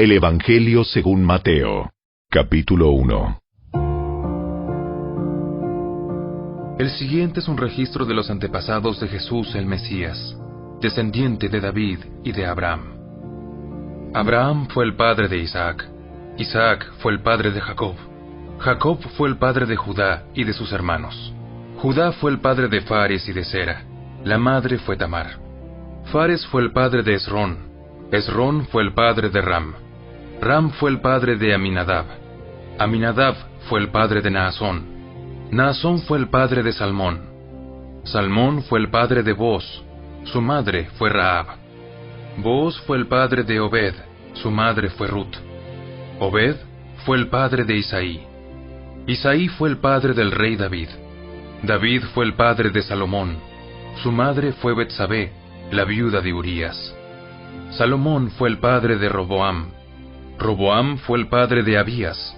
El Evangelio según Mateo, capítulo 1. El siguiente es un registro de los antepasados de Jesús el Mesías, descendiente de David y de Abraham. Abraham fue el padre de Isaac, Isaac fue el padre de Jacob, Jacob fue el padre de Judá y de sus hermanos. Judá fue el padre de Fares y de Zera, la madre fue Tamar. Fares fue el padre de Esrón, Esrón fue el padre de Ram, Ram fue el padre de Aminadab, Aminadab fue el padre de Naasón, Naasón fue el padre de Salmón, Salmón fue el padre de Booz, su madre fue Rahab. Booz fue el padre de Obed, su madre fue Ruth. Obed fue el padre de Isaí. Isaí fue el padre del rey David. David fue el padre de Salomón, su madre fue Betsabé, la viuda de Urías. Salomón fue el padre de Roboam. Roboam fue el padre de Abías.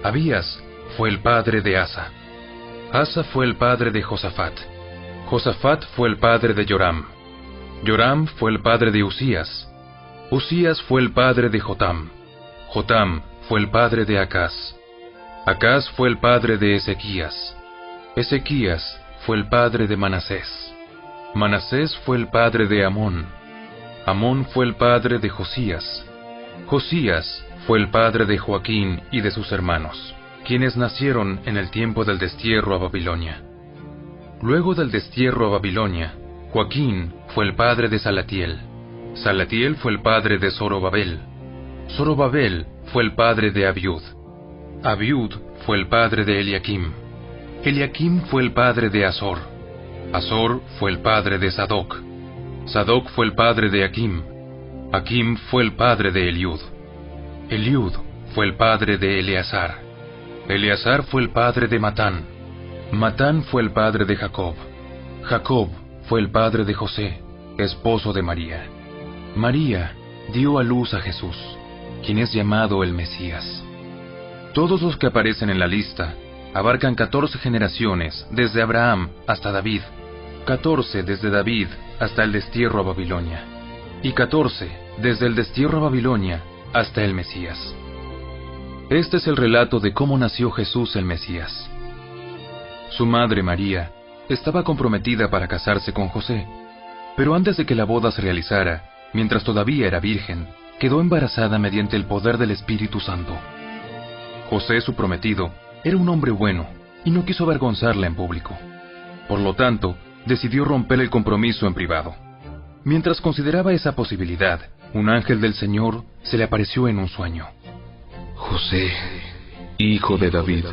Abías fue el padre de Asa. Asa fue el padre de Josafat. Josafat fue el padre de Joram. Joram fue el padre de Usías. Usías fue el padre de Jotam. Jotam fue el padre de Acaz. Acaz fue el padre de Ezequías. Ezequías fue el padre de Manasés. Manasés fue el padre de Amón. Amón fue el padre de Josías. Josías fue el padre de Joaquín y de sus hermanos, quienes nacieron en el tiempo del destierro a Babilonia. Luego del destierro a Babilonia, Joaquín fue el padre de Salatiel. Salatiel fue el padre de Zorobabel. Zorobabel fue el padre de Abiud. Abiud fue el padre de Eliakim. Eliakim fue el padre de Azor. Azor fue el padre de Sadoc. Sadoc fue el padre de Aquim. Aquim fue el padre de Eliud. Eliud fue el padre de Eleazar. Eleazar fue el padre de Matán. Matán fue el padre de Jacob. Jacob fue el padre de José, esposo de María. María dio a luz a Jesús, quien es llamado el Mesías. Todos los que aparecen en la lista abarcan 14 generaciones desde Abraham hasta David, 14 desde David hasta el destierro a Babilonia, y 14 desde el destierro a Babilonia hasta el Mesías. Este es el relato de cómo nació Jesús el Mesías. Su madre María estaba comprometida para casarse con José, pero antes de que la boda se realizara, mientras todavía era virgen, quedó embarazada mediante el poder del Espíritu Santo. José, su prometido, era un hombre bueno y no quiso avergonzarla en público. Por lo tanto, decidió romper el compromiso en privado. Mientras consideraba esa posibilidad, un ángel del Señor se le apareció en un sueño. José, hijo de David,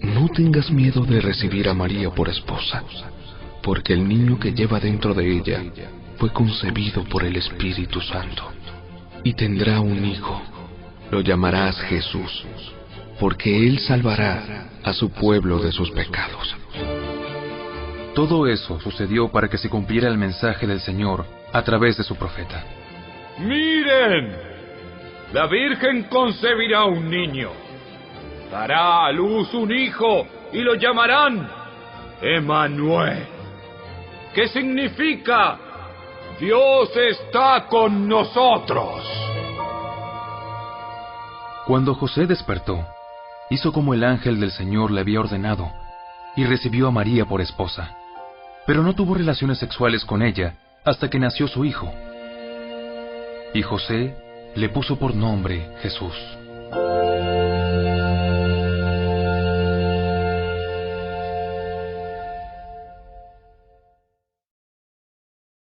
no tengas miedo de recibir a María por esposa, porque el niño que lleva dentro de ella fue concebido por el Espíritu Santo, y tendrá un hijo. Lo llamarás Jesús, porque él salvará a su pueblo de sus pecados. Todo eso sucedió para que se cumpliera el mensaje del Señor a través de su profeta. ¡Miren! La Virgen concebirá un niño, dará a luz un hijo y lo llamarán Emmanuel, que significa Dios está con nosotros. Cuando José despertó, hizo como el ángel del Señor le había ordenado y recibió a María por esposa, pero no tuvo relaciones sexuales con ella hasta que nació su hijo. Y José le puso por nombre Jesús.